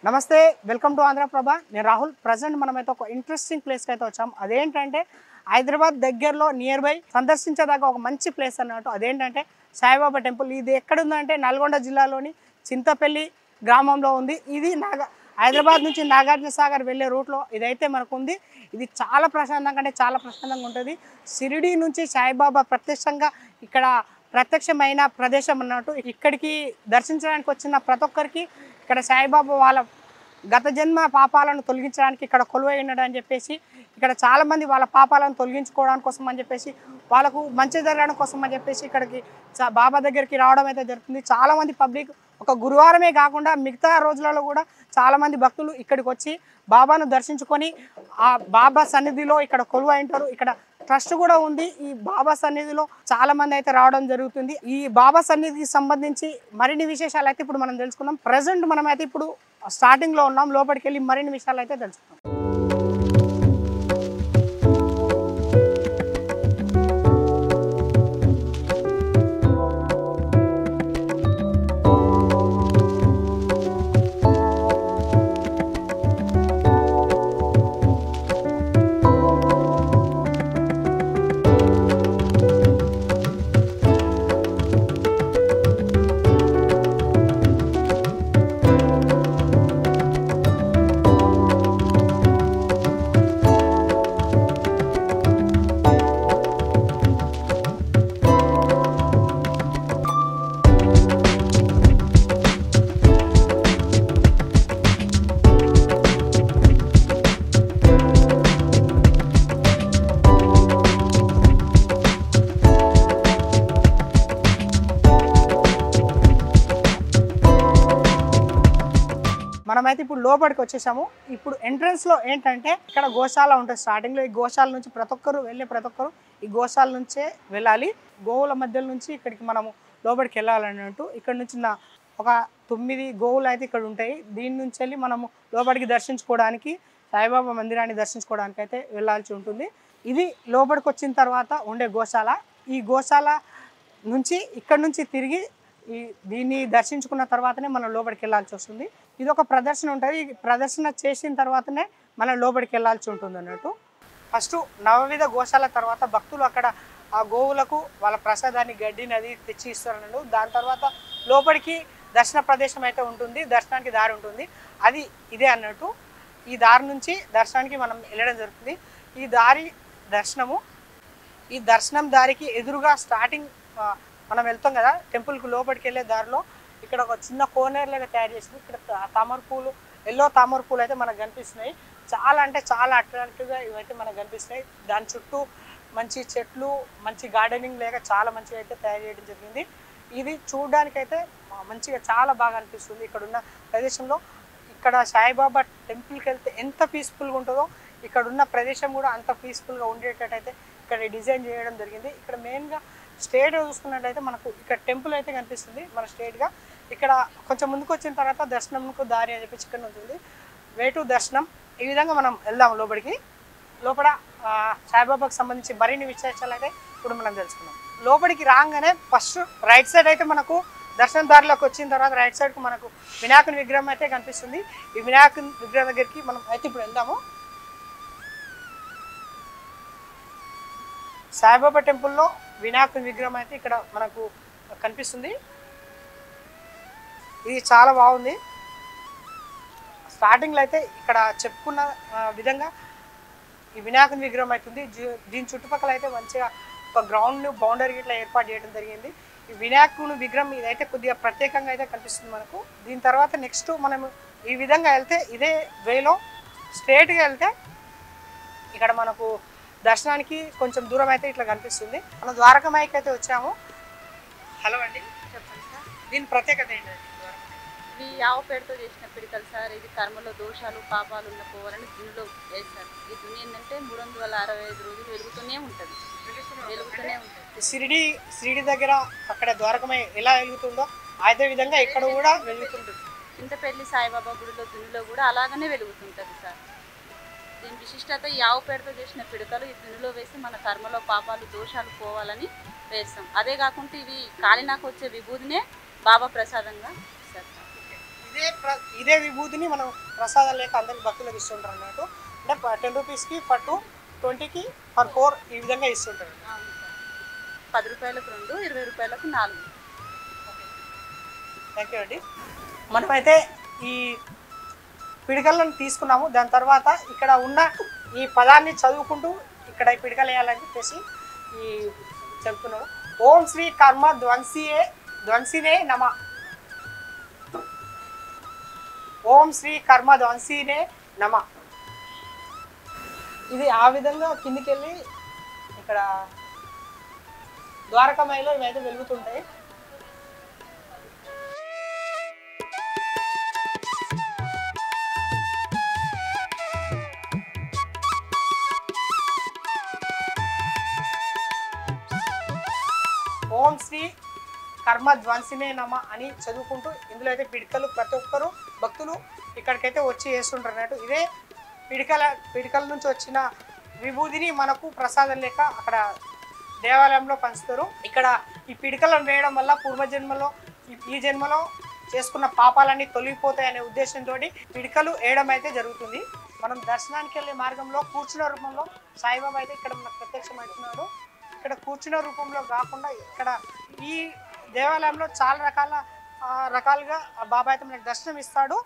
నమస్తే, welcome to Andhraprabha. నేను Rahul. Present మనమైతే ఒక ఇంట్రెస్టింగ్ ప్లేస్కి అయితే వచ్చాం. అదేంటంటే హైదరాబాద్ దగ్గరలో నియర్ బై సందర్శించేదాకా ఒక మంచి ప్లేస్ అన్నట్టు. అదేంటంటే సాయిబాబా టెంపుల్. ఇది ఎక్కడుందంటే నల్గొండ జిల్లాలోని చింతపల్లి గ్రామంలో ఉంది. ఇది హైదరాబాద్ నుంచి నాగార్జున సాగర్ వెళ్ళే రూట్లో ఇదైతే మనకు ఉంది. ఇది చాలా ప్రశాంతంగా అంటే చాలా ప్రశాంతంగా ఉంటుంది. షిరిడి నుంచి సాయిబాబా ప్రత్యక్షమైన ప్రదేశం అన్నట్టు. ఇక్కడికి దర్శించడానికి వచ్చిన ప్రతి ఒక్కరికి ఇక్కడ సాయిబాబా వాళ్ళ గత జన్మ పాపాలను తొలగించడానికి ఇక్కడ కొలువై ఉన్నాడు అని చెప్పేసి, ఇక్కడ చాలామంది వాళ్ళ పాపాలను తొలగించుకోవడానికి కోసం అని చెప్పేసి, వాళ్ళకు మంచి జరగడం కోసం అని చెప్పేసి ఇక్కడికి బాబా దగ్గరికి రావడం అయితే జరుగుతుంది. చాలామంది పబ్లిక్ ఒక గురువారమే కాకుండా మిగతా రోజులలో కూడా చాలామంది భక్తులు ఇక్కడికి వచ్చి బాబాను దర్శించుకొని ఆ బాబా సన్నిధిలో ఇక్కడ కొలువై ఉంటారు. ఇక్కడ ట్రస్ట్ కూడా ఉంది. ఈ బాబా సన్నిధిలో చాలా మంది అయితే రావడం జరుగుతుంది. ఈ బాబా సన్నిధికి సంబంధించి మరిన్ని విశేషాలు అయితే ఇప్పుడు మనం తెలుసుకుందాం. ప్రజెంట్ మనం అయితే ఇప్పుడు స్టార్టింగ్ లో ఉన్నాం. లోపలికి వెళ్ళి మరిన్ని విషయాలు అయితే తెలుసుకుందాం. మనమైతే ఇప్పుడు లోపలికి వచ్చేసాము. ఇప్పుడు ఎంట్రన్స్లో ఏంటంటే ఇక్కడ గోశాల ఉంటుంది. స్టార్టింగ్లో ఈ గోశాల నుంచి ప్రతి ఒక్కరు ఈ గోశాల నుంచే వెళ్ళాలి. గోవుల మధ్యలో నుంచి ఇక్కడికి మనము లోపలికి వెళ్ళాలన్నట్టు. ఇక్కడ నుంచి ఒక 9 గోవులు అయితే ఇక్కడ ఉంటాయి. దీని నుంచి వెళ్ళి మనము లోపలికి దర్శించుకోవడానికి, సాయిబాబా మందిరాన్ని దర్శించుకోవడానికి అయితే వెళ్ళాల్సి ఉంటుంది. ఇది లోపలికి వచ్చిన తర్వాత ఉండే గోశాల. ఈ గోశాల నుంచి ఇక్కడ నుంచి తిరిగి దీన్ని దర్శించుకున్న తర్వాతనే మనం లోపలికి వెళ్ళాల్సి వస్తుంది. ఇది ఒక ప్రదర్శన ఉంటుంది. ఈ ప్రదర్శన చేసిన తర్వాతనే మనం లోపలికి వెళ్ళాల్సి ఉంటుంది అన్నట్టు. ఫస్ట్ నవవిధ గోశాల తర్వాత భక్తులు అక్కడ ఆ గోవులకు వాళ్ళ ప్రసాదాన్ని గడ్డిని అది తెచ్చి ఇస్తారు. దాని తర్వాత లోపలికి దర్శన ప్రదేశం అయితే ఉంటుంది. దర్శనానికి దారి ఉంటుంది. అది ఇదే అన్నట్టు. ఈ దారి నుంచి దర్శనానికి మనం వెళ్ళడం జరుగుతుంది. ఈ దర్శనం దారికి ఎదురుగా స్టార్టింగ్ మనం వెళ్తాం కదా టెంపుల్కి. లోపలికి వెళ్ళే దారిలో ఇక్కడ ఒక చిన్న కోనేరు లాగా తయారు చేసింది. ఇక్కడ తామర పూలు, ఎల్లో తామర పూలు అయితే మనకు కనిపిస్తున్నాయి. చాలా అంటే చాలా అట్రాక్టివ్గా ఇవైతే మనకు కనిపిస్తున్నాయి. దాని చుట్టూ మంచి చెట్లు, మంచి గార్డెనింగ్ లేక చాలా మంచిగా అయితే తయారు చేయడం జరిగింది. ఇది చూడడానికి అయితే మంచిగా చాలా బాగా అనిపిస్తుంది. ఇక్కడ ఉన్న ప్రదేశంలో ఇక్కడ సాయిబాబా టెంపుల్కి వెళ్తే ఎంత పీస్ఫుల్గా ఉంటుందో ఇక్కడ ఉన్న ప్రదేశం కూడా అంత పీస్ఫుల్గా ఉండేటట్టయితే ఇక్కడ డిజైన్ చేయడం జరిగింది. ఇక్కడ మెయిన్గా స్ట్రేట్గా చూసుకున్నట్లయితే మనకు ఇక్కడ టెంపుల్ అయితే కనిపిస్తుంది. మన స్ట్రేట్గా ఇక్కడ కొంచెం ముందుకు వచ్చిన తర్వాత దర్శనంకు దారి అని చెప్పి ఇక్కడ ఉంటుంది. వే టు దర్శనం. ఈ విధంగా మనం వెళ్దాం లోపలికి. లోపల సాయిబాబాకి సంబంధించి మరిన్ని విశేషాలు అయితే ఇప్పుడు మనం తెలుసుకున్నాం. లోపలికి రాగానే ఫస్ట్ రైట్ సైడ్ అయితే మనకు దర్శనం దారిలోకి వచ్చిన తర్వాత రైట్ సైడ్కు మనకు వినాయకుని విగ్రహం అయితే కనిపిస్తుంది. ఈ వినాయకుని విగ్రహం దగ్గరికి మనం అయితే ఇప్పుడు వెళ్దాము. సాయిబాబా టెంపుల్లో వినాయకుని విగ్రహం అయితే ఇక్కడ మనకు కనిపిస్తుంది. ఇది చాలా బాగుంది. స్టార్టింగ్లో అయితే ఇక్కడ చెప్పుకున్న విధంగా ఈ వినాయకుని విగ్రహం అవుతుంది. దీని చుట్టుపక్కల అయితే మంచిగా ఒక గ్రౌండ్ బౌండరీ ఇట్లా ఏర్పాటు చేయడం జరిగింది. ఈ వినాయకుని విగ్రహం ఇదైతే కొద్దిగా ప్రత్యేకంగా అయితే కనిపిస్తుంది మనకు. దీని తర్వాత నెక్స్ట్ మనం ఈ విధంగా వెళ్తే ఇదే వేలో స్ట్రేట్గా వెళ్తే ఇక్కడ మనకు దర్శనానికి కొంచెం దూరం అయితే ఇట్లా కనిపిస్తుంది. మనం ద్వారకమాయికి అయితే వచ్చాము. హలో అండి, చెప్పండి సార్, దీని ప్రత్యేకత ఏంటండి? ఇది ఆవు పేడతో చేసిన పిడికలు సార్. ఇది కర్మలో దోషాలు పాపాలు ఉన్న పోవాలని దున్నులో వేస్తారు. ఈ దున్ని ఏంటంటే 365 రోజులు వెలుగుతూనే ఉంటుంది. షిరిడి దగ్గర అక్కడ ద్వారకమై ఎలా వెలుగుతుందో అదే విధంగా ఇక్కడ కూడా వెలుగుతుంటుంది. చింతపల్లి సాయిబాబా గుడిలో దున్నిలో కూడా అలాగనే వెలుగుతుంటుంది సార్. దీని విశిష్టత ఈ ఆవు పేడతో చేసిన పిడకలు ఈ దున్నులో వేసి మన కర్మలో పాపాలు దోషాలు పోవాలని వేస్తాం. అదే కాకుండా ఇవి కాలినాకు వచ్చే విభూదినే బాబా ప్రసాదంగా ఇస్తారు. ఇదే విభూతిని మనం ప్రసాదం లేక అందరికి భక్తులకు ఇస్తుంటారు అన్నట్టు. అంటే 10 రూపీస్కి ఫర్ 2, 20కి ఫర్ 4 ఈ విధంగా ఇస్తుంటారు. 10 రూపాయలకు 2, 20 రూపాయలకు 4. థ్యాంక్ యూ అండి. మనమైతే ఈ పిడికలను తీసుకున్నాము. దాని తర్వాత ఇక్కడ ఉన్న ఈ పదాన్ని చదువుకుంటూ ఇక్కడ ఈ పిడికలు వేయాలని చెప్పేసి ఈ చెప్తున్నాము. ఓం శ్రీ కర్మ ధ్వంసినే నమ. ఓం శ్రీ కర్మ ధ్వంసినే నమ. ఇది ఆ విధంగా కిందికి వెళ్ళి ఇక్కడ ద్వారకమాయిలో ఇవైతే వెలుగుతుంటాయి. ఓం శ్రీ కర్మ ధ్వంసినే నమ అని చదువుకుంటూ ఇందులో అయితే పిడికలు ప్రతి ఒక్కరు భక్తులు ఇక్కడికైతే వచ్చి వేస్తుంటారు అన్నట్టు. ఇదే పిడికల నుంచి వచ్చిన విభూతిని మనకు ప్రసాదం లేక అక్కడ దేవాలయంలో పంచుతారు. ఇక్కడ ఈ పిడికలను వేయడం వల్ల పూర్వజన్మలో ఈ జన్మలో చేసుకున్న పాపాలన్నీ తొలగిపోతాయి అనే ఉద్దేశంతో పిడికలు వేయడం అయితే జరుగుతుంది. మనం దర్శనానికి వెళ్ళే మార్గంలో కూర్చున్న రూపంలో సాయిబాబా అయితే ఇక్కడ మనకు ప్రత్యక్షమవుతున్నారు. ఇక్కడ కూర్చున్న రూపంలో కాకుండా ఇక్కడ ఈ దేవాలయంలో చాలా రకాలుగా బాబా అయితే మనకు దర్శనం ఇస్తాడు.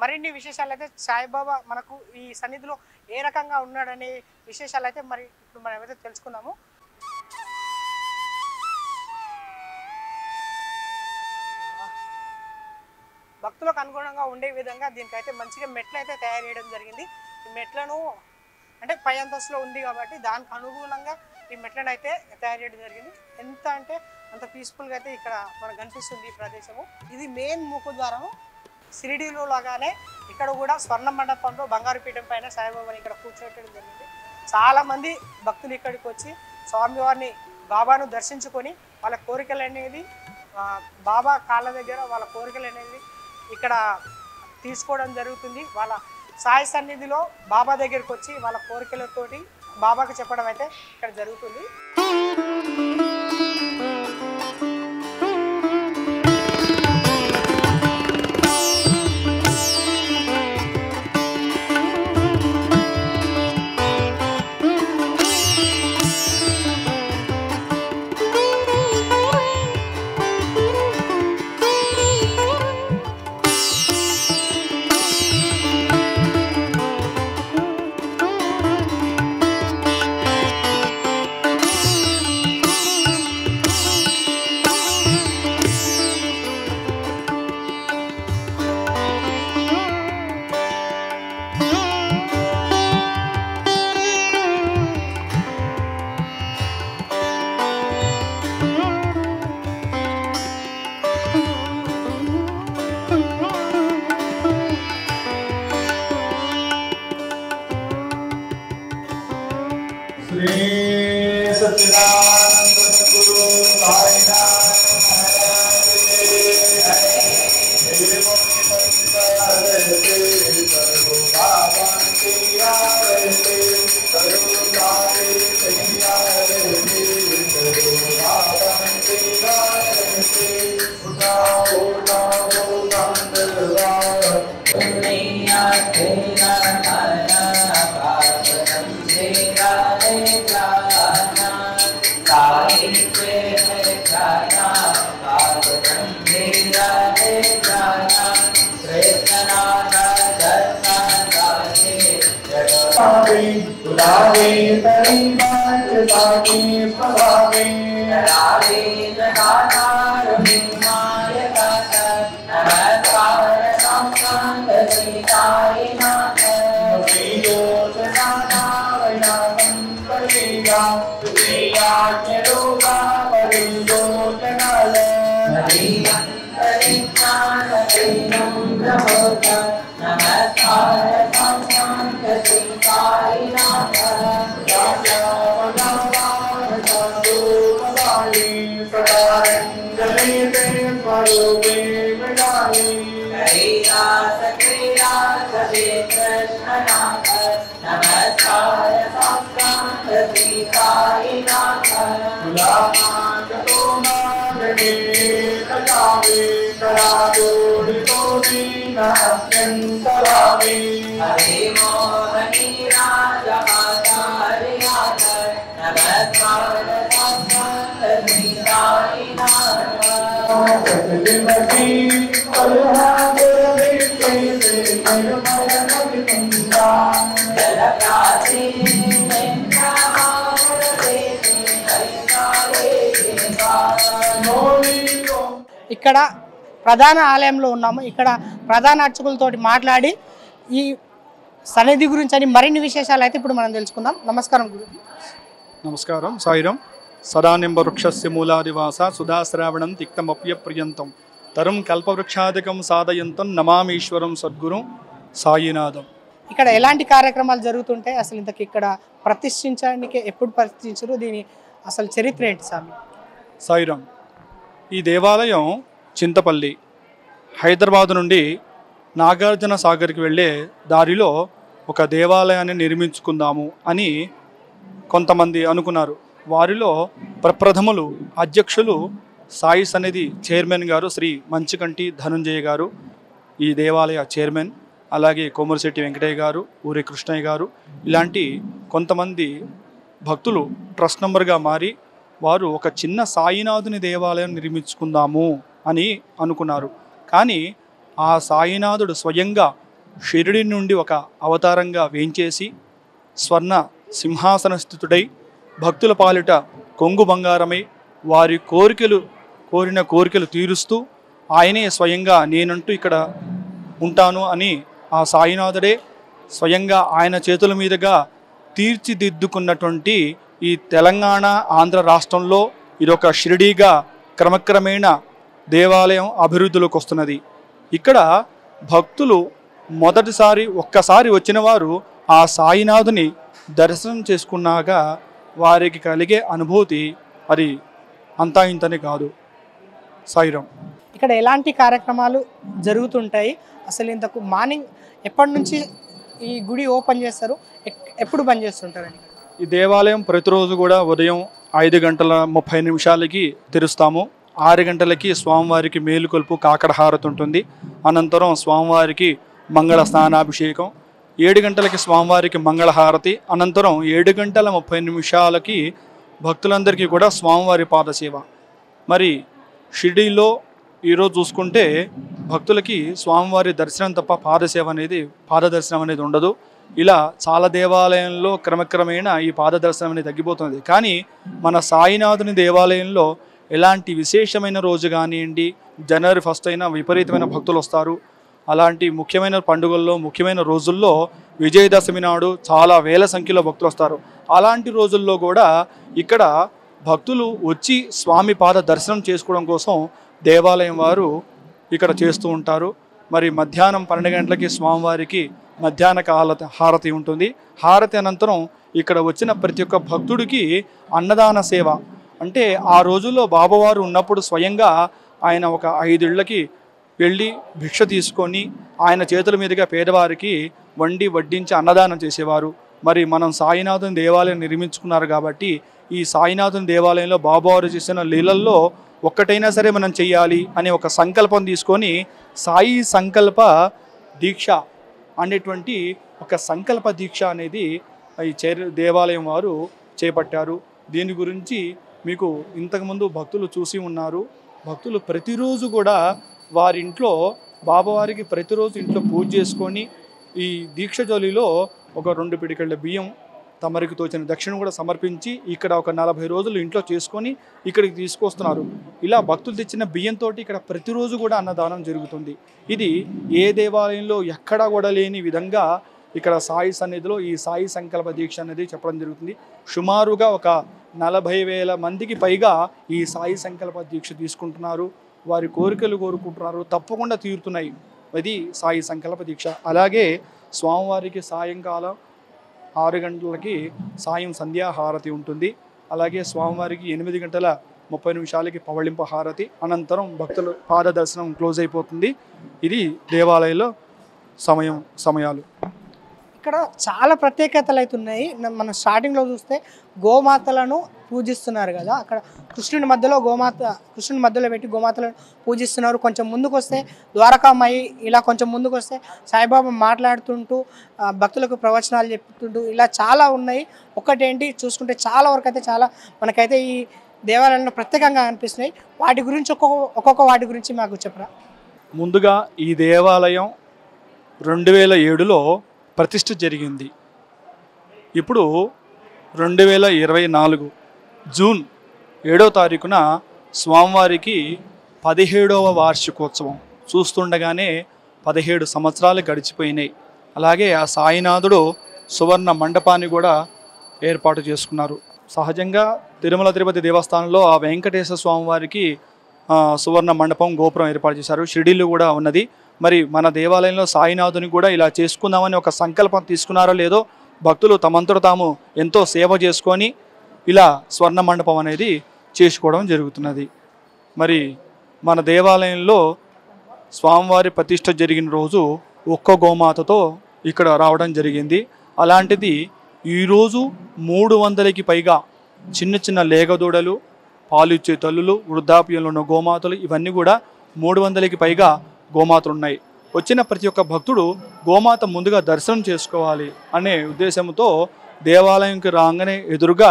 మరిన్ని విశేషాలు అయితే సాయిబాబా మనకు ఈ సన్నిధిలో ఏ రకంగా ఉన్నాడనే విశేషాలు అయితే మరి ఇప్పుడు మనం ఏమైతే తెలుసుకుందాము. భక్తులకు అనుగుణంగా ఉండే విధంగా దీనికైతే మంచిగా మెట్లు అయితే తయారు చేయడం జరిగింది. ఈ మెట్లను అంటే పై అంతస్తులో ఉంది కాబట్టి దానికి అనుగుణంగా ఈ మెట్లను అయితే తయారు చేయడం జరిగింది. ఎంత అంటే అంత పీస్ఫుల్గా అయితే ఇక్కడ మనకు కనిపిస్తుంది ఈ ప్రదేశము. ఇది మెయిన్ ముఖద్వారము. షిరిడీలో లాగానే ఇక్కడ కూడా స్వర్ణ మండపంలో బంగారు పీఠం పైన సాయిబాబాని ఇక్కడ కూర్చోటడం జరిగింది. చాలామంది భక్తులు ఇక్కడికి వచ్చి స్వామివారిని బాబాను దర్శించుకొని వాళ్ళ కోరికలు అనేది బాబా కాళ్ళ దగ్గర వాళ్ళ కోరికలు అనేది ఇక్కడ తీసుకోవడం జరుగుతుంది. వాళ్ళ సాయి సన్నిధిలో బాబా దగ్గరికి వచ్చి వాళ్ళ కోరికలతోటి బాబాకు చెప్పడం అయితే ఇక్కడ జరుగుతుంది. Kara ఇక్కడ ప్రధాన ఆలయంలో ఉన్నాము. ఇక్కడ ప్రధాన అర్చకులతోటి మాట్లాడి ఈ సన్నిధి గురించి అని మరిన్ని విశేషాలు అయితే ఇప్పుడు మనం తెలుసుకుందాం. నమస్కారం గురు. నమస్కారం. సాయిరం. సదానింబ వృక్షస్య మూలాదివాస సుధాశ్రావణం తిక్తమప్యప్రియంతం తరం కల్పవృక్షాధికం సాధయంతం నమామీశ్వరం సద్గురు సాయినాథం. ఇక్కడ ఎలాంటి కార్యక్రమాలు జరుగుతుంటాయి, అసలు ఇంతకు ఇక్కడ ప్రతిష్ఠించడానికి ఎప్పుడు ప్రతిష్ఠించారు, దీని అసలు చరిత్ర ఏంటి స్వామి? సాయిరం. ఈ దేవాలయం చింతపల్లి హైదరాబాద్ నుండి నాగార్జున సాగర్కి వెళ్ళే దారిలో ఒక దేవాలయాన్ని నిర్మించుకుందాము అని కొంతమంది అనుకున్నారు. వారిలో ప్రప్రథములు అధ్యక్షులు సాయి సన్నిధి చైర్మన్ గారు శ్రీ మంచికంటి ధనుంజయ గారు, ఈ దేవాలయ చైర్మన్. అలాగే కోమరిశెట్టి వెంకటయ్య గారు, ఊరి కృష్ణయ్య గారు, ఇలాంటి కొంతమంది భక్తులు ట్రస్ట్ నంబర్గా మారి వారు ఒక చిన్న సాయినాథుని దేవాలయం నిర్మించుకుందాము అని అనుకున్నారు. కానీ ఆ సాయినాథుడు స్వయంగా షిరిడి నుండి ఒక అవతారంగా వేంచేసి స్వర్ణ సింహాసన స్థితుడై భక్తుల పాలిట కొంగు బంగారమై వారి కోరిన కోరికలు తీరుస్తూ ఆయనే స్వయంగా నేనంటూ ఇక్కడ ఉంటాను అని ఆ సాయినాథుడే స్వయంగా ఆయన చేతుల మీదుగా తీర్చిదిద్దుకున్నటువంటి ఈ తెలంగాణ ఆంధ్ర రాష్ట్రంలో ఇదొక షిరిడీగా క్రమక్రమేణా దేవాలయం అభివృద్ధిలోకి వస్తున్నది. ఇక్కడ భక్తులు ఒక్కసారి వచ్చిన వారు ఆ సాయినాథుని దర్శనం చేసుకున్నాక వారికి కలిగే అనుభూతి అది అంతా ఇంతనే కాదు. సాయిరాం. ఇక్కడ ఎలాంటి కార్యక్రమాలు జరుగుతుంటాయి, అసలు ఇంతకు మార్నింగ్ ఎప్పటి నుంచి ఈ గుడి ఓపెన్ చేస్తారు, ఎప్పుడు బంద్ చేస్తుంటారండి? ఈ దేవాలయం ప్రతిరోజు కూడా ఉదయం 5:30 తెరుస్తాము. 6 గంటలకి స్వామివారికి మేలుకొల్పు కాకడ హారతి ఉంటుంది. అనంతరం స్వామివారికి మంగళ స్నానాభిషేకం. 7 గంటలకి స్వామివారికి మంగళహారతి. అనంతరం 7:30 భక్తులందరికీ కూడా స్వామివారి పాదసేవ. మరి షిరిడీలో ఈరోజు చూసుకుంటే భక్తులకి స్వామివారి దర్శనం తప్ప పాదదర్శనం అనేది ఉండదు. ఇలా చాలా దేవాలయంలో క్రమక్రమేణా ఈ పాదదర్శనం అనేది తగ్గిపోతుంది. కానీ మన సాయినాథుని దేవాలయంలో ఎలాంటి విశేషమైన రోజు కానివ్వండి, జనవరి 1 అయినా విపరీతమైన భక్తులు వస్తారు. అలాంటి ముఖ్యమైన పండుగల్లో ముఖ్యమైన రోజుల్లో విజయదశమి నాడు చాలా వేల సంఖ్యలో భక్తులు వస్తారు. అలాంటి రోజుల్లో కూడా ఇక్కడ భక్తులు వచ్చి స్వామి పాద దర్శనం చేసుకోవడం కోసం దేవాలయం వారు ఇక్కడ చేస్తూ ఉంటారు. మరి మధ్యాహ్నం 12 గంటలకి స్వామివారికి మధ్యాహ్న హారతి ఉంటుంది. హారతి అనంతరం ఇక్కడ వచ్చిన ప్రతి ఒక్క భక్తుడికి అన్నదాన సేవ. అంటే ఆ రోజుల్లో బాబావారు ఉన్నప్పుడు స్వయంగా ఆయన ఒక 5 ఇళ్ళకి వెళ్ళి భిక్ష తీసుకొని ఆయన చేతుల మీదుగా పేదవారికి వడ్డించి అన్నదానం చేసేవారు. మరి మనం సాయినాథుని దేవాలయం నిర్మించుకున్నారు కాబట్టి ఈ సాయినాథుని దేవాలయంలో బాబావారు చేసిన లీలల్లో ఒక్కటైనా సరే మనం చెయ్యాలి అనే ఒక సంకల్పం తీసుకొని సాయి సంకల్ప దీక్ష అనేటువంటి ఒక సంకల్ప దీక్ష అనేది ఈ దేవాలయం వారు చేపట్టారు. దీని గురించి మీకు ఇంతకుముందు భక్తులు చూసి ఉన్నారు. భక్తులు ప్రతిరోజు కూడా వారింట్లో బాబావారికి ప్రతిరోజు ఇంట్లో పూజ చేసుకొని ఈ దీక్ష జోలిలో ఒక 2 పిడికెళ్ళ బియ్యం తమరికి తోచిన దక్షిణ కూడా సమర్పించి ఇక్కడ ఒక 40 రోజులు ఇంట్లో చేసుకొని ఇక్కడికి తీసుకొస్తున్నారు. ఇలా భక్తులు తెచ్చిన బియ్యంతో ఇక్కడ ప్రతిరోజు కూడా అన్నదానం జరుగుతుంది. ఇది ఏ దేవాలయంలో ఎక్కడా కూడా లేని విధంగా ఇక్కడ సాయి సన్నిధిలో ఈ సాయి సంకల్ప దీక్ష అనేది చెప్పడం జరుగుతుంది. సుమారుగా ఒక 40,000 మందికి పైగా ఈ సాయి సంకల్ప దీక్ష తీసుకుంటున్నారు. వారి కోరికలు కోరుకుంటున్నారు, తప్పకుండా తీరుతున్నాయి. అది సాయి సంకల్ప దీక్ష. అలాగే స్వామివారికి సాయంకాలం 6 గంటలకి సాయం సంధ్యాహారతి ఉంటుంది. అలాగే స్వామివారికి 8:30 పవళింప హారతి. అనంతరం భక్తుల పాద దర్శనం క్లోజ్ అయిపోతుంది. ఇది దేవాలయంలో సమయాలు. ఇక్కడ చాలా ప్రత్యేకతలు అయితే ఉన్నాయి. మనం స్టార్టింగ్లో చూస్తే గోమాతలను పూజిస్తున్నారు కదా, అక్కడ కృష్ణుని మధ్యలో పెట్టి గోమాతలను పూజిస్తున్నారు. కొంచెం ముందుకు వస్తే ద్వారకామాయి, ఇలా కొంచెం ముందుకు వస్తే సాయిబాబా మాట్లాడుతుంటూ భక్తులకు ప్రవచనాలు చెప్తుంటూ ఇలా చాలా ఉన్నాయి. ఒక్కటేంటి చూసుకుంటే చాలా వరకు అయితే చాలా మనకైతే ఈ దేవాలయంలో ప్రత్యేకంగా అనిపిస్తున్నాయి. వాటి గురించి ఒక్కొక్క వాటి గురించి మాకు చెప్పరా? ముందుగా ఈ దేవాలయం 2007లో ప్రతిష్ఠ జరిగింది. ఇప్పుడు 2024 జూన్ 7వ తారీఖున స్వామివారికి 17వ వార్షికోత్సవం. చూస్తుండగానే 17 సంవత్సరాలు గడిచిపోయినాయి. అలాగే ఆ సాయినాథుడు సువర్ణ మండపాన్ని కూడా ఏర్పాటు చేసుకున్నారు. సహజంగా తిరుమల తిరుపతి దేవస్థానంలో ఆ వెంకటేశ్వర స్వామివారికి సువర్ణ మండపం గోపురం ఏర్పాటు చేశారు. షిరిడీలో కూడా ఉన్నది. మరి మన దేవాలయంలో సాయినాథుని కూడా ఇలా చేసుకుందామని ఒక సంకల్పం తీసుకున్నారో లేదో భక్తులు తమంతట తాము ఎంతో సేవ చేసుకొని ఇలా స్వర్ణ మండపం అనేది చేసుకోవడం జరుగుతున్నది. మరి మన దేవాలయంలో స్వామివారి ప్రతిష్ఠ జరిగిన రోజు ఒక్క గోమాతతో ఇక్కడ రావడం జరిగింది. అలాంటిది ఈరోజు 300కి పైగా చిన్న చిన్న లేగదూడలు, పాలిచ్చే తల్లులు, వృద్ధాప్యంలో ఉన్న గోమాతలు, ఇవన్నీ కూడా 300కి పైగా గోమాతలు ఉన్నాయి. వచ్చిన ప్రతి ఒక్క భక్తుడు గోమాత ముందుగా దర్శనం చేసుకోవాలి అనే ఉద్దేశంతో దేవాలయంకి రాగానే ఎదురుగా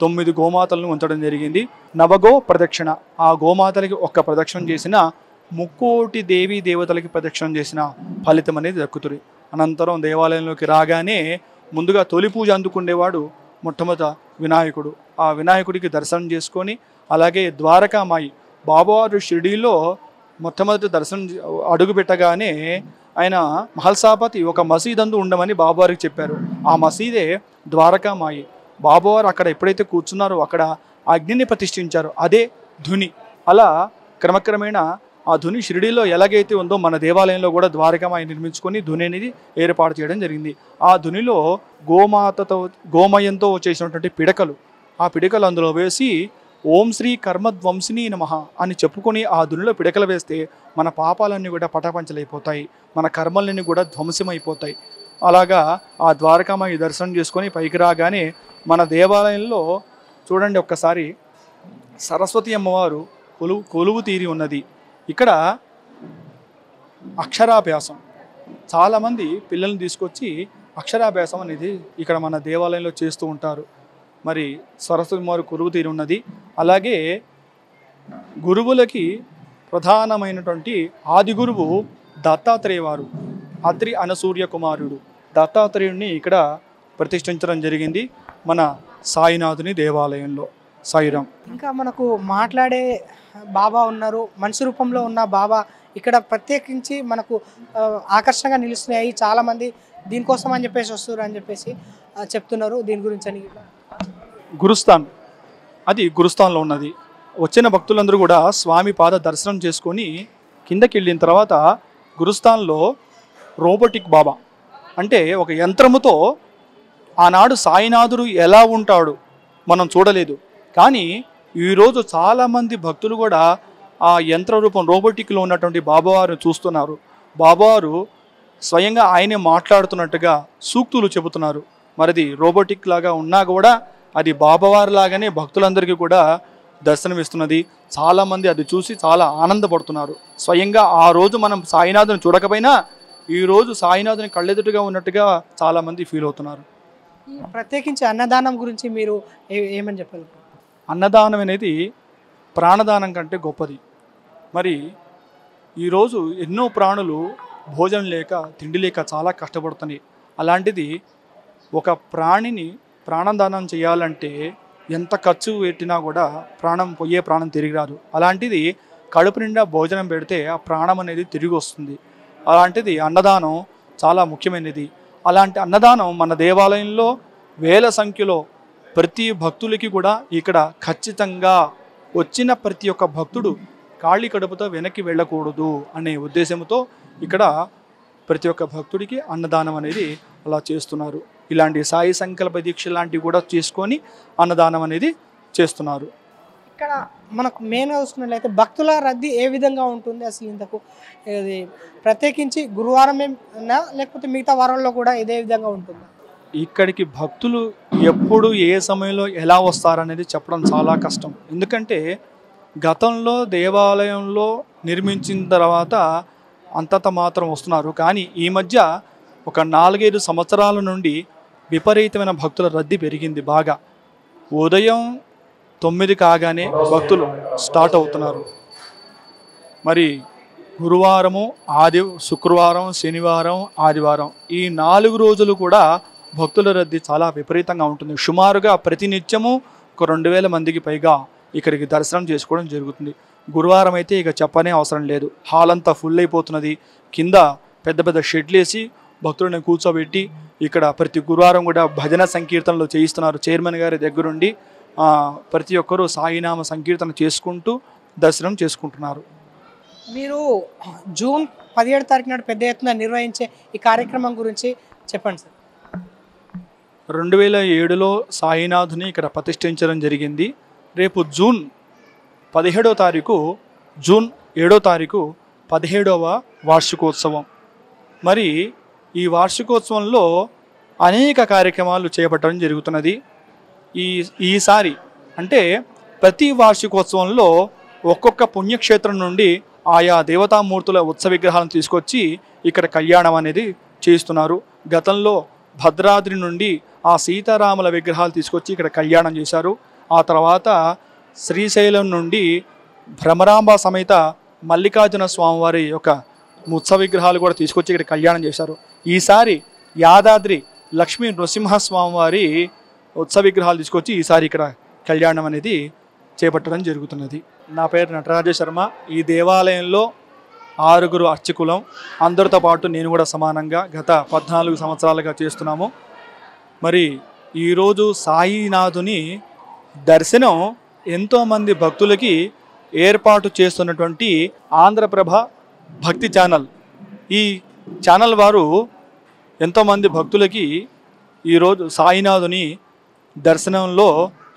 9 గోమాతలను ఉంచడం జరిగింది. నవగో ప్రదక్షిణ, ఆ గోమాతలకి ఒక్క ప్రదక్షిణ చేసిన 3,000,000 దేవీ దేవతలకి ప్రదక్షిణ చేసిన ఫలితం అనేది దక్కుతుంది. అనంతరం దేవాలయంలోకి రాగానే ముందుగా తొలి పూజ అందుకునేవాడు మొట్టమొదట వినాయకుడు. ఆ వినాయకుడికి దర్శనం చేసుకొని, అలాగే ద్వారకామాయి బాబావారు షిరిడీలో మొట్టమొదటి దర్శనం అడుగు పెట్టగానే ఆయన మహల్సాపతి ఒక మసీదందు ఉండమని బాబావారికి చెప్పారు. ఆ మసీదే ద్వారకామాయి. బాబావారు అక్కడ ఎప్పుడైతే కూర్చున్నారో అక్కడ అగ్నిని ప్రతిష్ఠించారు, అదే ధుని. అలా క్రమక్రమేణా ఆ ధుని షిరిడీలో ఎలాగైతే ఉందో మన దేవాలయంలో కూడా ద్వారకామాయి నిర్మించుకొని ధుని అనేది ఏర్పాటు చేయడం జరిగింది. ఆ ధునిలో గోమయంతో చేసినటువంటి పిడకలు, ఆ పిడకలు అందులో వేసి ఓం శ్రీ కర్మధ్వంసిని నమః అని చెప్పుకొని ఆ ధునిలో పిడకలు వేస్తే మన పాపాలన్నీ కూడా పటాపంచలైపోతాయి, మన కర్మలన్నీ కూడా ధ్వంసమైపోతాయి. అలాగా ఆ ద్వారకామాయి దర్శనం చేసుకొని పైకి రాగానే మన దేవాలయంలో చూడండి ఒక్కసారి సరస్వతి అమ్మవారు కొలువు తీరి ఉన్నది. ఇక్కడ అక్షరాభ్యాసం, చాలామంది పిల్లల్ని తీసుకొచ్చి అక్షరాభ్యాసం అనేది ఇక్కడ మన దేవాలయంలో చేస్తూ ఉంటారు. మరి సరస్వతి అమ్మవారు కొలువు తీరి ఉన్నది. అలాగే గురువులకి ప్రధానమైనటువంటి ఆది గురువు దత్తాత్రేయ వారు, అత్రి అనసూర్య కుమారుడు దత్తాత్రేయుడిని ఇక్కడ ప్రతిష్ఠించడం జరిగింది మన సాయినాథుని దేవాలయంలో. సాయిరాం. ఇంకా మనకు మాట్లాడే బాబా ఉన్నారు, మనిషి రూపంలో ఉన్న బాబా ఇక్కడ ప్రత్యేకించి మనకు ఆకర్షణగా నిలుస్తున్నాయి. చాలామంది దీనికోసం అని చెప్పేసి వస్తారు అని చెప్పేసి చెప్తున్నారు. దీని గురించి అని గురుస్థాన్, అది గురుస్థాన్లో ఉన్నది. వచ్చిన భక్తులందరూ కూడా స్వామి పాద దర్శనం చేసుకొని కిందకి వెళ్ళిన తర్వాత గురుస్థాన్లో రోబోటిక్ బాబా అంటే ఒక యంత్రముతో ఆనాడు సాయినాథుడు ఎలా ఉంటాడు మనం చూడలేదు, కానీ ఈరోజు చాలామంది భక్తులు కూడా ఆ యంత్ర రూపం రోబోటిక్లో ఉన్నటువంటి బాబావారు చూస్తున్నారు. బాబావారు స్వయంగా ఆయనే మాట్లాడుతున్నట్టుగా సూక్తులు చెబుతున్నారు. మరిది రోబోటిక్ లాగా ఉన్నా కూడా అది బాబావారి లాగానే భక్తులందరికీ కూడా దర్శనమిస్తున్నది. చాలామంది అది చూసి చాలా ఆనందపడుతున్నారు. స్వయంగా ఆ రోజు మనం సాయినాథుని చూడకపోయినా ఈరోజు సాయినాథుని కళ్ళెదుటిగా ఉన్నట్టుగా చాలామంది ఫీల్ అవుతున్నారు. ప్రత్యేకించి అన్నదానం గురించి మీరు ఏమని చెప్పాలి? అన్నదానం అనేది ప్రాణదానం కంటే గొప్పది. మరి ఈరోజు ఎన్నో ప్రాణులు భోజనం లేక తిండి లేక చాలా కష్టపడుతున్నాయి. అలాంటిది ఒక ప్రాణిని ప్రాణదానం చేయాలంటే ఎంత ఖర్చు పెట్టినా కూడా ప్రాణం తిరిగి రాదు. అలాంటిది కడుపు నిండా భోజనం పెడితే ఆ ప్రాణం అనేది తిరిగి వస్తుంది. అలాంటిది అన్నదానం చాలా ముఖ్యమైనది. అలాంటి అన్నదానం మన దేవాలయంలో వేల సంఖ్యలో ప్రతి భక్తులకి కూడా ఇక్కడ ఖచ్చితంగా వచ్చిన ప్రతి ఒక్క భక్తుడు ఖాళీ కడుపుతో వెనక్కి వెళ్ళకూడదు అనే ఉద్దేశంతో ఇక్కడ ప్రతి ఒక్క భక్తుడికి అన్నదానం అనేది అలా చేస్తున్నారు. ఇలాంటి సాయి సంకల్ప దీక్ష లాంటివి కూడా చేసుకొని అన్నదానం అనేది చేస్తున్నారు. ఇక్కడ మనకు మెయిన్గా చూసుకున్నట్లయితే భక్తుల రద్దీ ఏ విధంగా ఉంటుంది అసలు ఇంతకు? ఇది ప్రత్యేకించి గురువారమేనా లేకపోతే మిగతా వారాల్లో కూడా ఇదే విధంగా ఉంటుందా? ఇక్కడికి భక్తులు ఎప్పుడు ఏ సమయంలో ఎలా వస్తారనేది చెప్పడం చాలా కష్టం. ఎందుకంటే గతంలో దేవాలయంలో నిర్మించిన తర్వాత అంతంత మాత్రం వస్తున్నారు. కానీ ఈ మధ్య ఒక 4-5 సంవత్సరాల నుండి విపరీతమైన భక్తుల రద్దీ పెరిగింది బాగా. ఉదయం 9 కాగానే భక్తులు స్టార్ట్ అవుతున్నారు. మరి గురువారము, శుక్రవారం, శనివారం, ఆదివారం ఈ 4 రోజులు కూడా భక్తుల రద్దీ చాలా విపరీతంగా ఉంటుంది. సుమారుగా ప్రతినిత్యము ఒక 2000 మందికి పైగా ఇక్కడికి దర్శనం చేసుకోవడం జరుగుతుంది. గురువారం అయితే ఇక చెప్పనే అవసరం లేదు. హాల్ అంతా ఫుల్ అయిపోతున్నది. కింద పెద్ద పెద్ద షెడ్లు వేసి భక్తులను కూర్చోబెట్టి ఇక్కడ ప్రతి గురువారం కూడా భజన సంకీర్తనలు చేయిస్తున్నారు. చైర్మన్ గారి దగ్గరుండి ప్రతి ఒక్కరూ సాయినామ సంకీర్తన చేసుకుంటూ దర్శనం చేసుకుంటున్నారు. మీరు జూన్ 17 తారీఖు నాడు పెద్ద ఎత్తున నిర్వహించే ఈ కార్యక్రమం గురించి చెప్పండి సార్. 2007లో సాయినాథుని ఇక్కడ ప్రతిష్ఠించడం జరిగింది. రేపు జూన్ 17వ తారీఖు, జూన్ 7వ తారీఖు 17వ వార్షికోత్సవం. మరి ఈ వార్షికోత్సవంలో అనేక కార్యక్రమాలు చేపట్టడం జరుగుతున్నది. ఈసారి అంటే ప్రతి వార్షికోత్సవంలో ఒక్కొక్క పుణ్యక్షేత్రం నుండి ఆయా దేవతామూర్తుల ఉత్సవ విగ్రహాలను తీసుకొచ్చి ఇక్కడ కళ్యాణం అనేది చేస్తున్నారు. గతంలో భద్రాద్రి నుండి ఆ సీతారాముల విగ్రహాలు తీసుకొచ్చి ఇక్కడ కళ్యాణం చేశారు. ఆ తర్వాత శ్రీశైలం నుండి భ్రమరాంబ సమేత మల్లికార్జున స్వామివారి యొక్క ఉత్సవ విగ్రహాలు కూడా తీసుకొచ్చి ఇక్కడ కళ్యాణం చేశారు. ఈసారి యాదాద్రి లక్ష్మీ నృసింహస్వామివారి ఉత్సవ విగ్రహాలు తీసుకొచ్చి ఈసారి ఇక్కడ కళ్యాణం అనేది చేపట్టడం జరుగుతున్నది. నా పేరు నటరాజ శర్మ. ఈ దేవాలయంలో 6 అర్చకులం. అందరితో పాటు నేను కూడా సమానంగా గత 14 సంవత్సరాలుగా చేస్తున్నాము. మరి ఈరోజు సాయినాథుని దర్శనం ఎంతోమంది భక్తులకి ఏర్పాటు చేస్తున్నటువంటి ఆంధ్రప్రభ భక్తి ఛానల్, ఈ ఛానల్ వారు ఎంతోమంది భక్తులకి ఈరోజు సాయినాథుని దర్శనంలో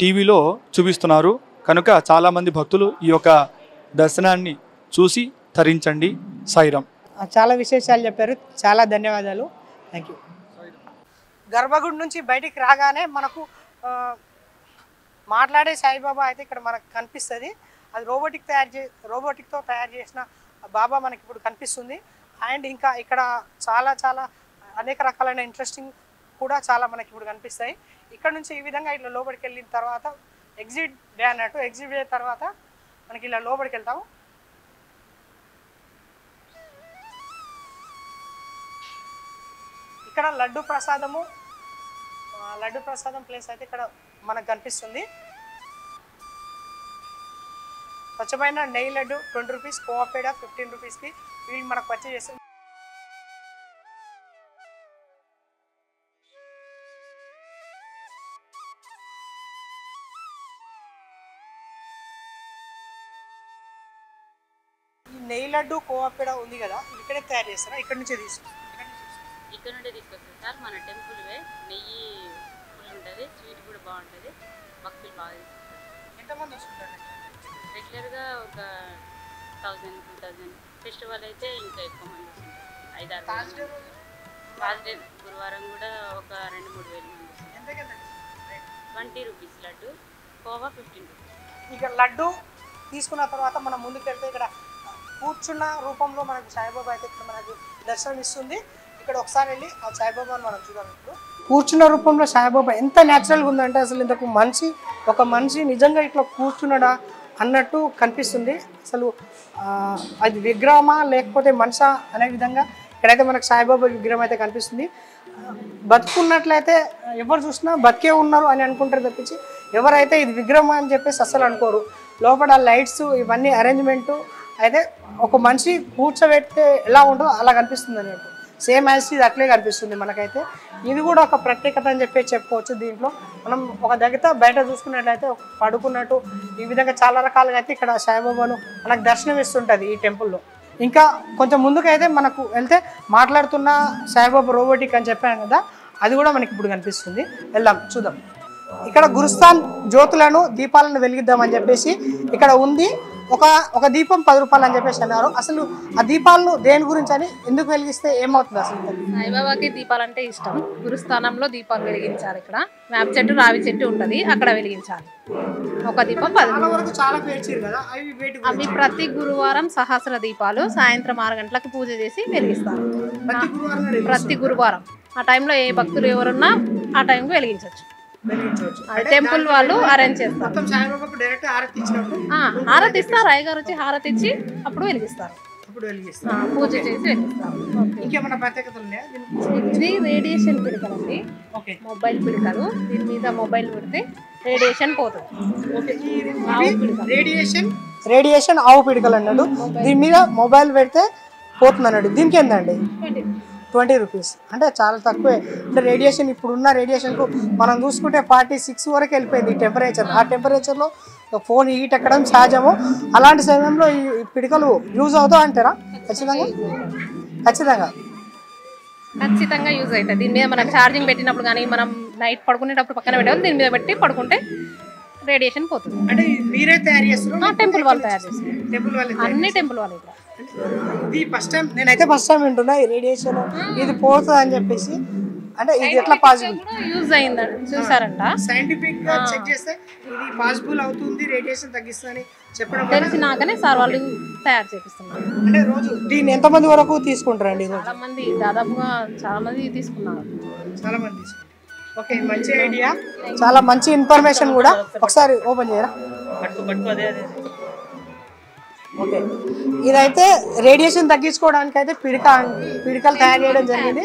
టీవీలో చూపిస్తున్నారు. కనుక చాలామంది భక్తులు ఈ యొక్క దర్శనాన్ని చూసి తరించండి. సాయిరాం. చాలా విశేషాలు చెప్పారు. చాలా ధన్యవాదాలు. Thank you. గర్భగుడి నుంచి బయటికి రాగానే మనకు మాట్లాడే సాయిబాబా అయితే ఇక్కడ మనకు కనిపిస్తుంది. అది రోబోటిక్తో తయారు చేసిన బాబా మనకి ఇప్పుడు కనిపిస్తుంది. అండ్ ఇంకా ఇక్కడ చాలా అనేక రకాలైన ఇంట్రెస్టింగ్ కూడా చాలా మనకి ఇప్పుడు కనిపిస్తాయి. ఇక్కడ నుంచి ఈ విధంగా ఇట్లా లోపలికి వెళ్ళిన తర్వాత ఎగ్జిట్ డే అన్నట్టు, ఎగ్జిట్ డే తర్వాత మనకి ఇలా లోపలికి వెళ్తాము. ఇక్కడ లడ్డు ప్రసాదం ప్లేస్ అయితే ఇక్కడ మనకు కనిపిస్తుంది. స్వచ్ఛమైన నెయ్యి లడ్డు 20 రూపీస్, కోవపేడ 15 రూపీస్కి వీళ్ళు మనకు పర్చేజ్ చేస్తారు. ఈ నెయ్యి లడ్డు కోవపేడ ఉంది కదా, ఇక్కడే తయారు చేస్తారా? ఇక్కడ నుంచే తీసుకుంటారు? ఇక్కడ నుండే తీసుకొస్తారు సార్. మన టెంపుల్వే నెయ్యి ఫుల్ ఉంటుంది, స్వీట్ కూడా బాగుంటుంది, భక్తులు బాగా తీసుకుంటారు. ఎంతమంది వస్తుంటారు రెగ్యులర్గా? ఒక 1000-2000. ఫెస్టివల్ అయితే ఇంకా ఎక్కువ మంది వస్తుంటారు. 5-6 థర్స్డే గురువారం కూడా ఒక 2-3 వేల మంది వస్తారు. 20 రూపీస్ లడ్డు, కోవా 15 రూపీస్. ఇక లడ్డు తీసుకున్న తర్వాత మనం ముందుకు వెళ్తే ఇక్కడ కూర్చున్న రూపంలో మనకు సాయిబాబా అయితే ఇక్కడ మనకు దర్శనం ఇస్తుంది. ఇక్కడ ఒకసారి వెళ్ళి ఆ సాయిబాబాను మనం చూద్దాం. ఇప్పుడు కూర్చున్న రూపంలో సాయిబాబా ఎంత న్యాచురల్గా ఉందంటే అసలు ఇంతకు ఒక మనిషి నిజంగా ఇట్లా కూర్చున్నాడా అన్నట్టు కనిపిస్తుంది. అసలు అది విగ్రహమా లేకపోతే మనిషా అనే విధంగా ఇక్కడైతే మనకు సాయిబాబా విగ్రహం అయితే కనిపిస్తుంది. బతుకున్నట్లయితే ఎవరు చూసినా బతికే ఉన్నారు అని అనుకుంటారు తప్పించి ఎవరైతే ఇది విగ్రహం అని చెప్పేసి అస్సలు అనుకోరు. లోపల లైట్స్ ఇవన్నీ అరేంజ్మెంటు అయితే ఒక మనిషి కూర్చోబెడితే ఎలా ఉంటుందో అలా కనిపిస్తుంది అన్నట్టు. సేమ్ యాజ్ ఇది అట్లే కనిపిస్తుంది మనకైతే. ఇది కూడా ఒక ప్రత్యేకత అని చెప్పుకోవచ్చు. దీంట్లో మనం ఒక దగ్గర బయట చూసుకున్నట్లయితే పడుకున్నట్టు ఈ విధంగా చాలా రకాలుగా అయితే ఇక్కడ సాయిబాబాను మనకు దర్శనం ఇస్తుంటుంది ఈ టెంపుల్లో. ఇంకా కొంచెం ముందుకైతే మనకు వెళ్తే మాట్లాడుతున్న సాయిబాబా రోబోటిక్ అని చెప్పాను కదా, అది కూడా మనకి ఇప్పుడు కనిపిస్తుంది. వెళ్దాం చూద్దాం. ఇక్కడ గురుస్థాన్ జ్యోతులను దీపాలను వెలిగిద్దామని చెప్పేసి ఇక్కడ ఉంది. ఒక దీపం 10 రూపాయలు అని చెప్పేసి అన్నారు. అసలు ఆ దీపాలను దేని గురించి అని ఎందుకు వెలిగిస్తే ఏమవుతుంది అసలు? సాయిబాబాకి దీపాలంటే ఇష్టం. గురుస్థానంలో దీపాలు వెలిగించాలి. ఇక్కడ వేప చెట్టు రావి చెట్టు ఉంటది, అక్కడ వెలిగించాలి. ఒక దీపం 10 రూపాయలు. చాలా పేర్చారు కదా, అవి ప్రతి గురువారం సహస్ర దీపాలు సాయంత్రం 6 గంటలకు పూజ చేసి వెలిగిస్తారు. ప్రతి గురువారం ఆ టైంలో ఏ భక్తులు ఎవరున్నా ఆ టైంకి వెలిగించవచ్చు. టెంపుల్ వాళ్ళు అరేంజ్ చేస్తారు. హారతి ఇస్తారు, అయ్యగారు వచ్చి హారతి ఇచ్చి అప్పుడు వెలిగిస్తారు. పూజ చేసి వెలిగిస్తారు. ఇది రేడియేషన్ పిడకలండి, మొబైల్ పిడకలు. దీని మీద మొబైల్ పెడితే రేడియేషన్ పోతుంది. రేడియేషన్ ఆవు పిడకలు అన్నాడు. దీని మీద మొబైల్ పెడితే పోతుంది అన్నాడు. దీనికి ఏందండి? 20 రూపీస్. అంటే చాలా తక్కువే. అంటే రేడియేషన్ ఇప్పుడున్న రేడియేషన్కు మనం చూసుకుంటే 46 వరకు వెళ్ళిపోయింది టెంపరేచర్. ఆ టెంపరేచర్లో ఫోన్ హీట్ ఎక్కడం సహజము. అలాంటి సమయంలో ఈ పిడకలు యూజ్ అవుతాయి అంటారా? ఖచ్చితంగా ఖచ్చితంగా యూజ్ అవుతుంది. దీని మీద మనం ఛార్జింగ్ పెట్టినప్పుడు కానీ మనం నైట్ పడుకునేటప్పుడు పక్కన పెట్టాలి. దీని మీద పెట్టి పడుకుంటే రేడియేషన్ పోతుంది. అంటే మీరే తయారు చేస్తున్నారు? టెంపుల్ వాళ్ళు తయారు చేస్తారు. అన్ని టెంపుల్ వాళ్ళు. ఇది ఫస్ట్ టైం నేనైతే వింటున్నా ఈ రేడియేషన్ ఇది పోతుంది అని చెప్పేసి. అంటే ఇది ఎట్లా పాసిబుల్? యూజ్ అయిందని చూసారంట. సైంటిఫిక్ గా చెక్ చేస్తే ఇది పాసిబుల్ అవుతుంది, రేడియేషన్ తగ్గిస్తుందని చెప్పడం తెలిసినాకనే సార్ వాళ్ళు తయారు చేపిస్తున్నారు. అంటే రోజు దీన్ని ఎంతమంది వరకు తీసుకుంటారండి? చాలా మంది, దాదాపుగా చాలా మంది తీసుకున్నారు. చాలా మంది తీసుకుంటారు. ఓకే, మంచి ఐడియా, చాలా మంచి ఇన్ఫర్మేషన్ కూడా. ఒకసారి ఓపెన్ చేయరా? ఓకే, ఇదైతే రేడియేషన్ తగ్గించుకోవడానికి అయితే పిడకలు తయారు చేయడం జరిగింది.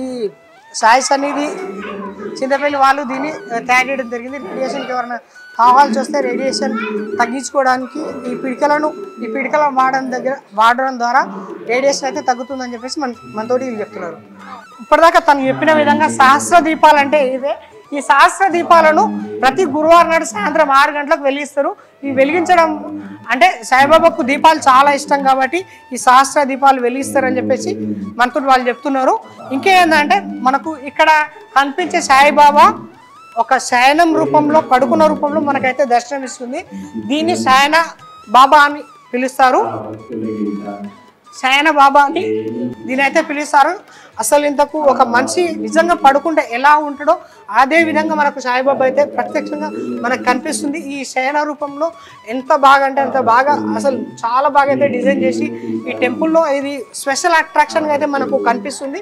ఈ సాయి సన్నిధి చింతపల్లి వాళ్ళు దీన్ని తయారు చేయడం జరిగింది. రేడియేషన్కి ఎవరైనా కావాల్సి వస్తే రేడియేషన్ తగ్గించుకోవడానికి ఈ పిడకలను వాడడం ద్వారా రేడియేషన్ అయితే తగ్గుతుందని చెప్పేసి మనతోటి వీళ్ళు చెప్తున్నారు. ఇప్పటిదాకా తను చెప్పిన విధంగా సహస్ర దీపాలు అంటే ఇదే. ఈ సహస్ర దీపాలను ప్రతి గురువారం నాడు సాయంత్రం 6 గంటలకు వెలిగిస్తారు. ఈ వెలిగించడం అంటే సాయిబాబాకు దీపాలు చాలా ఇష్టం కాబట్టి ఈ సహస్ర దీపాలు వెలిగిస్తారని చెప్పేసి మనతో వాళ్ళు చెప్తున్నారు. ఇంకేందంటే మనకు ఇక్కడ కనిపించే సాయిబాబా ఒక శయనం రూపంలో, పడుకున్న రూపంలో మనకైతే దర్శనం ఇస్తుంది. దీన్ని శయన బాబా అని పిలుస్తారు. శయన బాబా అని దీని అయితే పిలుస్తారు. అసలు ఇంతకు ఒక మనిషి నిజంగా పడుకుంటే ఎలా ఉంటాడో అదే విధంగా మనకు సాయిబాబా అయితే ప్రత్యక్షంగా మనకు కనిపిస్తుంది. ఈ శయన రూపంలో ఎంత బాగా అంటే అంత బాగా, అసలు చాలా బాగా అయితే డిజైన్ చేసి ఈ టెంపుల్లో ఇది స్పెషల్ అట్రాక్షన్గా అయితే మనకు కనిపిస్తుంది.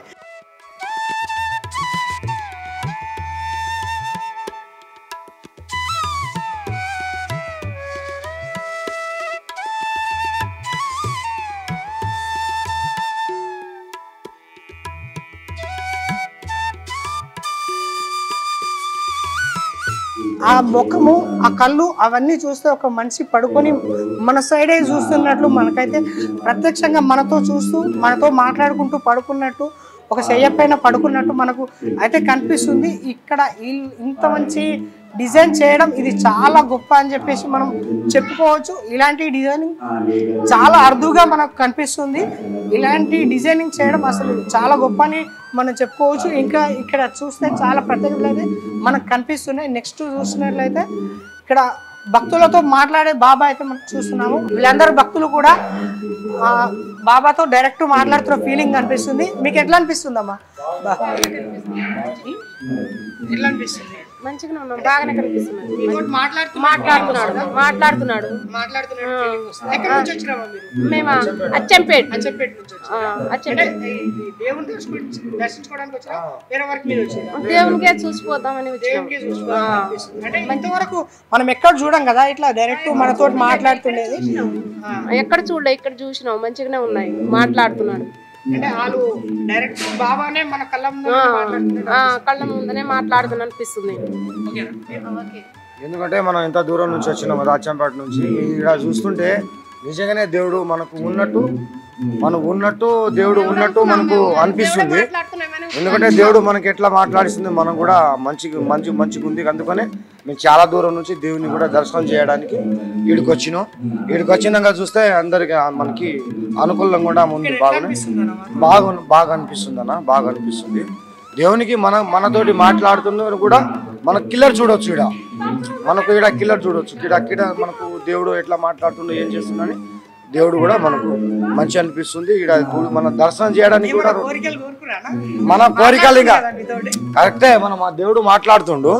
ఆ ముఖము, ఆ కళ్ళు అవన్నీ చూస్తే ఒక మనిషి పడుకొని మన సైడే చూస్తున్నట్లు మనకైతే ప్రత్యక్షంగా మనతో చూస్తూ మనతో మాట్లాడుకుంటూ పడుకున్నట్టు, ఒక చెయ్య పైన పడుకున్నట్టు మనకు అయితే కనిపిస్తుంది. ఇక్కడ ఇంత మంచి డిజైన్ చేయడం ఇది చాలా గొప్ప అని చెప్పేసి మనం చెప్పుకోవచ్చు. ఇలాంటి డిజైనింగ్ చాలా అరుదుగా మనకు కనిపిస్తుంది. ఇలాంటి డిజైనింగ్ చేయడం అసలు చాలా గొప్ప అని మనం చెప్పుకోవచ్చు. ఇంకా ఇక్కడ చూస్తే చాలా ప్రత్యేకతలు అయితే మనకు కనిపిస్తున్నాయి. నెక్స్ట్ చూసినట్లయితే ఇక్కడ భక్తులతో మాట్లాడే బాబా అయితే మనం చూస్తున్నాము. వీళ్ళందరూ భక్తులు కూడా బాబాతో డైరెక్ట్ మాట్లాడుతున్న ఫీలింగ్ అనిపిస్తుంది. మీకు ఎట్లా అనిపిస్తుందమ్మా? ఎట్లా అనిపిస్తుంది? మంచిగా ఉన్నాం, బాగానే కనిపిస్తున్నాడు. మాట్లాడుతున్నాడు. మేము అచ్చంపేట్ దేవునికే చూసిపోతామని ఇంతవరకు మనం ఎక్కడ చూడం కదా, ఇట్లా డైరెక్ట్ మనతో మాట్లాడుతుండేది. ఎక్కడ చూడలే, ఇక్కడ చూసినాం, మంచిగానే ఉన్నాయి. మాట్లాడుతున్నాడు. అంటే వాళ్ళు డైరెక్ట్ బాబానే మన కళ్ళ ముందనే మాట్లాడుతున్నా అనిపిస్తుంది. ఎందుకంటే మనం ఎంత దూరం నుంచి వచ్చినాం కదా, అచ్చంపేట నుంచి. ఇక్కడ చూస్తుంటే నిజంగానే దేవుడు మనకు ఉన్నట్టు, దేవుడు ఉన్నట్టు మనకు అనిపిస్తుంది. ఎందుకంటే దేవుడు మనకి ఎట్లా మాట్లాడిస్తుంది, మనం కూడా మంచిగా ఉంది. అందుకనే మేము చాలా దూరం నుంచి దేవుని కూడా దర్శనం చేయడానికి ఈడికి వచ్చినాం. ఈడికి వచ్చినాక చూస్తే అందరికి మనకి అనుకూలంగా కూడా ఉంది. బాగా అనిపిస్తుంది అన్న, బాగా అనిపిస్తుంది. దేవునికి మనతోటి మాట్లాడుతున్న కూడా మనకు కిల్లర్ చూడొచ్చు, ఇక్కడ మనకు ఇక్కడ కిల్లర్ చూడొచ్చు, ఇక్కడ మనకు దేవుడు ఎట్లా మాట్లాడుతుండో ఏం చేస్తుందని దేవుడు కూడా మనకు మంచి అనిపిస్తుంది. ఇక్కడ మన దర్శనం చేయడానికి కూడా మన కోరికలు ఇంకా కరెక్టే. మనం ఆ దేవుడు మాట్లాడుతుండు,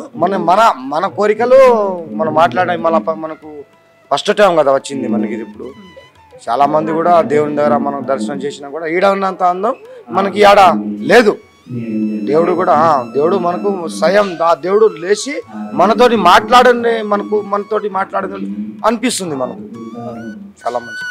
మన కోరికలు మనం మాట్లాడే మనకు ఫస్ట్ టైం కదా వచ్చింది మనకి ఇది. ఇప్పుడు చాలా మంది కూడా దేవుని దగ్గర మనం దర్శనం చేసినా కూడా ఈడ ఉన్నంత అందం మనకి ఆడ లేదు. దేవుడు కూడా దేవుడు మనకు స్వయం ఆ దేవుడు లేచి మనతోటి మాట్లాడని అనిపిస్తుంది మనకు. చాలా మంచి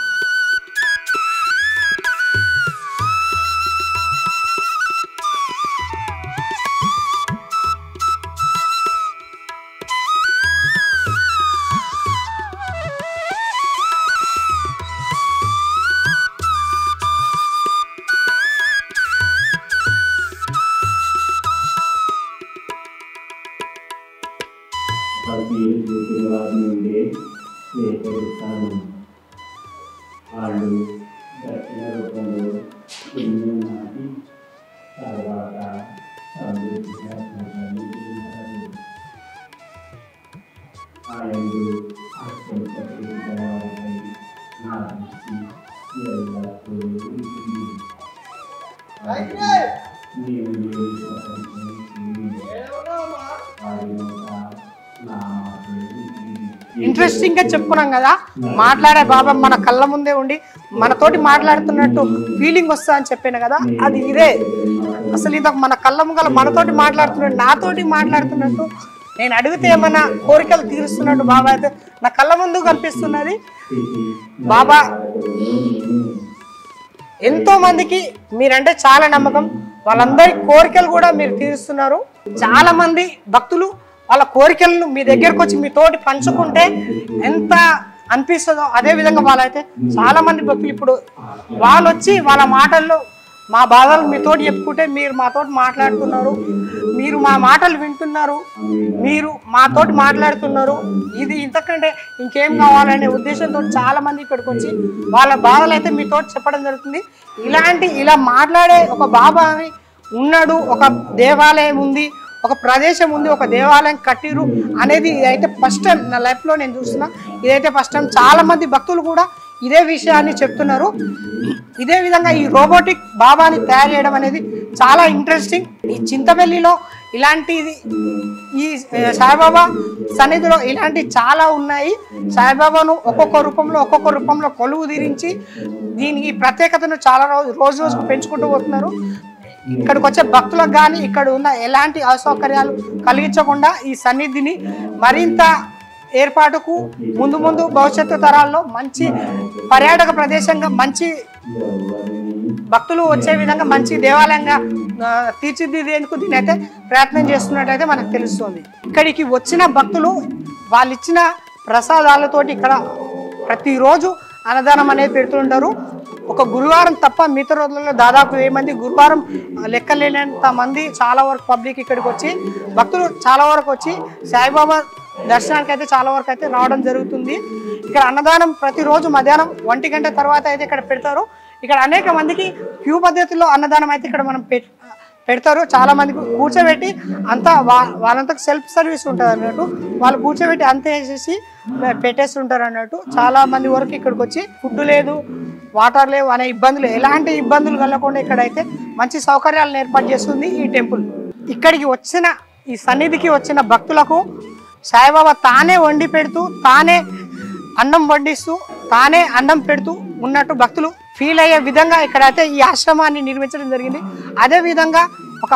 వాళ్ళు దక్షిణ రూపంలో నాటి తర్వాత ఆయన అత్యంత నా దృష్టి ఎల్లప్పుడూ ఉంటుంది. ఇంట్రెస్టింగ్ గా చెప్పుకున్నాం కదా, మాట్లాడే బాబా మన కళ్ళ ముందే ఉండి మనతోటి మాట్లాడుతున్నట్టు ఫీలింగ్ వస్తా అని చెప్పాను కదా, అది ఇదే. అసలు ఇది మన కళ్ళ ముంగల మనతోటి మాట్లాడుతున్నట్టు, నాతోటి మాట్లాడుతున్నట్టు, నేను అడిగితే ఏమన్నా కోరికలు తీరుస్తున్నట్టు బాబా అయితే నా కళ్ళ ముందు కనిపిస్తున్నది. బాబా ఎంతో మందికి మీరంటే చాలా నమ్మకం, వాళ్ళందరి కోరికలు కూడా మీరు తీరుస్తున్నారు. చాలా మంది భక్తులు వాళ్ళ కోరికలను మీ దగ్గరకు వచ్చి మీతోటి పంచుకుంటే ఎంత అనిపిస్తుందో అదే విధంగా వాళ్ళైతే చాలా మంది భక్తులు ఇప్పుడు వాళ్ళు వచ్చి వాళ్ళ మాటల్లో మా బాధలు మీతోటి చెప్పుకుంటే మీరు మాతోటి మాట్లాడుతున్నారు, మీరు మా మాటలు వింటున్నారు, మీరు మాతోటి మాట్లాడుతున్నారు, ఇది ఇంతకంటే ఇంకేం కావాలనే ఉద్దేశంతో చాలా మంది ఇక్కడికి వచ్చి వాళ్ళ బాధలు అయితే మీతోటి చెప్పడం జరుగుతుంది. ఇలా మాట్లాడే ఒక బాబా ఉన్నాడు, ఒక దేవాలయం ఉంది, ఒక ప్రదేశం ఉంది, ఒక దేవాలయం కట్టిరు అనేది ఇదైతే ఫస్ట్ టైం నా లైఫ్లో నేను చూస్తున్నా. ఇదైతే ఫస్ట్ టైం. చాలా మంది భక్తులు కూడా ఇదే విషయాన్ని చెప్తున్నారు. ఇదే విధంగా ఈ రోబోటిక్ బాబాని తయారు చేయడం అనేది చాలా ఇంట్రెస్టింగ్. ఈ చింతపల్లిలో ఇలాంటిది, ఈ సాయిబాబా సన్నిధిలో ఇలాంటి చాలా ఉన్నాయి. సాయిబాబాను ఒక్కొక్క రూపంలో కొలువు తీరించి దీనికి ప్రత్యేకతను చాలా రోజుకు పెంచుకుంటూ పోతున్నారు. ఇక్కడికి వచ్చే భక్తులకు కానీ ఇక్కడ ఉన్న ఎలాంటి అసౌకర్యాలు కలిగించకుండా ఈ సన్నిధిని మరింత ఏర్పాటుకు ముందు భవిష్యత్తు తరాల్లో మంచి పర్యాటక ప్రదేశంగా, మంచి భక్తులు వచ్చే విధంగా మంచి దేవాలయంగా తీర్చిదిద్దేందుకు దీని అయితే ప్రయత్నం చేస్తున్నట్టయితే మనకు తెలుస్తుంది. ఇక్కడికి వచ్చిన భక్తులు వాళ్ళు ఇచ్చిన ప్రసాదాలతోటి ఇక్కడ ప్రతిరోజు అన్నదానం అనేది పెడుతుంటారు. ఒక గురువారం తప్ప మిగతా రోజులలో దాదాపు 1000 మంది, గురువారం లెక్కలేనంత మంది చాలా వరకు పబ్లిక్ ఇక్కడికి వచ్చి భక్తులు చాలా వరకు వచ్చి సాయిబాబా దర్శనానికి అయితే చాలా వరకు అయితే రావడం జరుగుతుంది. ఇక్కడ అన్నదానం ప్రతిరోజు మధ్యాహ్నం 1 గంట తర్వాత అయితే ఇక్కడ పెడతారు. ఇక్కడ అనేక మందికి క్యూ పద్ధతిలో అన్నదానం అయితే ఇక్కడ మనం పెడతారు. చాలా మందికి కూర్చోబెట్టి అంతా వాళ్ళంతా సెల్ఫ్ సర్వీస్ ఉంటుంది అన్నట్టు, వాళ్ళు కూర్చోబెట్టి అంతే వేసేసి పెట్టేస్తుంటారు అన్నట్టు. చాలా మంది వరకు ఇక్కడికి వచ్చి ఫుడ్ లేదు, వాటర్ లేవు అనే ఇబ్బందులు, ఎలాంటి ఇబ్బందులు కలగకుండా ఇక్కడైతే మంచి సౌకర్యాలను ఏర్పాటు చేస్తుంది ఈ టెంపుల్. ఇక్కడికి వచ్చిన ఈ సన్నిధికి వచ్చిన భక్తులకు సాయిబాబా తానే వండి పెడుతూ, తానే అన్నం వడ్డిస్తూ, తానే అన్నం పెడుతూ ఉన్నట్టు భక్తులు ఫీల్ అయ్యే విధంగా ఇక్కడైతే ఈ ఆశ్రమాన్ని నిర్మించడం జరిగింది. అదే విధంగా ఒక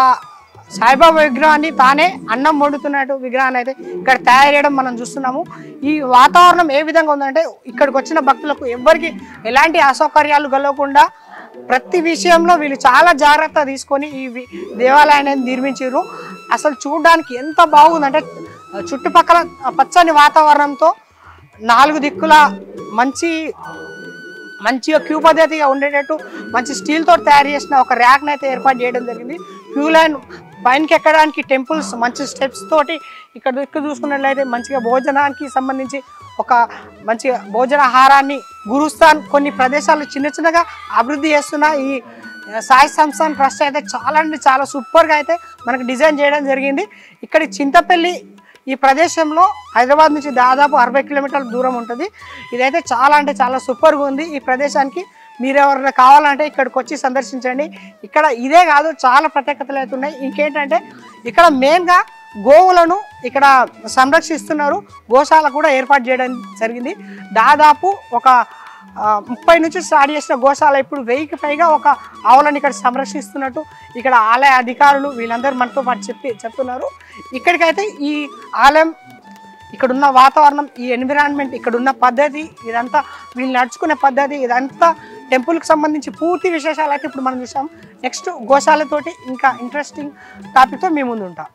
సాయిబాబా విగ్రహాన్ని తానే అన్నం వండుతున్నట్టు విగ్రహాన్ని అయితే ఇక్కడ తయారు చేయడం మనం చూస్తున్నాము. ఈ వాతావరణం ఏ విధంగా ఉందంటే ఇక్కడికి వచ్చిన భక్తులకు ఎవ్వరికి ఎలాంటి అసౌకర్యాలు కలగకుండా ప్రతి విషయంలో వీళ్ళు చాలా జాగ్రత్త తీసుకొని ఈ దేవాలయాన్ని నిర్మించారు. అసలు చూడడానికి ఎంత బాగుందంటే చుట్టుపక్కల పచ్చని వాతావరణంతో 4 దిక్కుల మంచిగా క్యూ పద్ధతిగా ఉండేటట్టు మంచి స్టీల్తో తయారు చేసిన ఒక ర్యాక్ని అయితే ఏర్పాటు చేయడం జరిగింది. క్యూ లైన్ పైనకి ఎక్కడానికి టెంపుల్స్ మంచి స్టెప్స్ తోటి ఇక్కడ చూసుకున్నట్లయితే మంచిగా భోజనానికి సంబంధించి ఒక మంచిగా భోజనాహారాన్ని గురుస్థాన్ కొన్ని ప్రదేశాలు చిన్నగా అభివృద్ధి చేస్తున్న ఈ సాయి సంస్థాన్ ట్రస్ట్ అయితే చాలా అంటే చాలా సూపర్గా అయితే మనకు డిజైన్ చేయడం జరిగింది. ఇక్కడ చింతపల్లి ఈ ప్రదేశంలో హైదరాబాద్ నుంచి దాదాపు 60 కిలోమీటర్ల దూరం ఉంటుంది. ఇదైతే చాలా అంటే చాలా సూపర్గా ఉంది. ఈ ప్రదేశానికి మీరు ఎవరైనా కావాలంటే ఇక్కడికి వచ్చి సందర్శించండి. ఇక్కడ ఇదే కాదు చాలా ప్రత్యేకతలు అయితే ఉన్నాయి. ఇంకేంటంటే ఇక్కడ మెయిన్గా గోవులను ఇక్కడ సంరక్షిస్తున్నారు. గోశాల కూడా ఏర్పాటు చేయడం జరిగింది. దాదాపు ఒక 30 నుంచి స్టార్ట్ చేసిన గోశాల ఇప్పుడు 1000కి పైగా ఒక ఆవులను ఇక్కడ సంరక్షిస్తున్నట్టు ఇక్కడ ఆలయ అధికారులు వీళ్ళందరూ మనతో పాటు చెప్తున్నారు. ఇక్కడికైతే ఈ ఆలయం ఇక్కడున్న వాతావరణం, ఈ ఎన్విరాన్మెంట్, ఇక్కడున్న పద్ధతి, ఇదంతా వీళ్ళు నడుచుకునే పద్ధతి, ఇదంతా టెంపుల్కి సంబంధించి పూర్తి విశేషాలు అయితే ఇప్పుడు మనం చూసాం. నెక్స్ట్ గోశాలతోటి ఇంకా ఇంట్రెస్టింగ్ టాపిక్తో మీ ముందు ఉంటాం.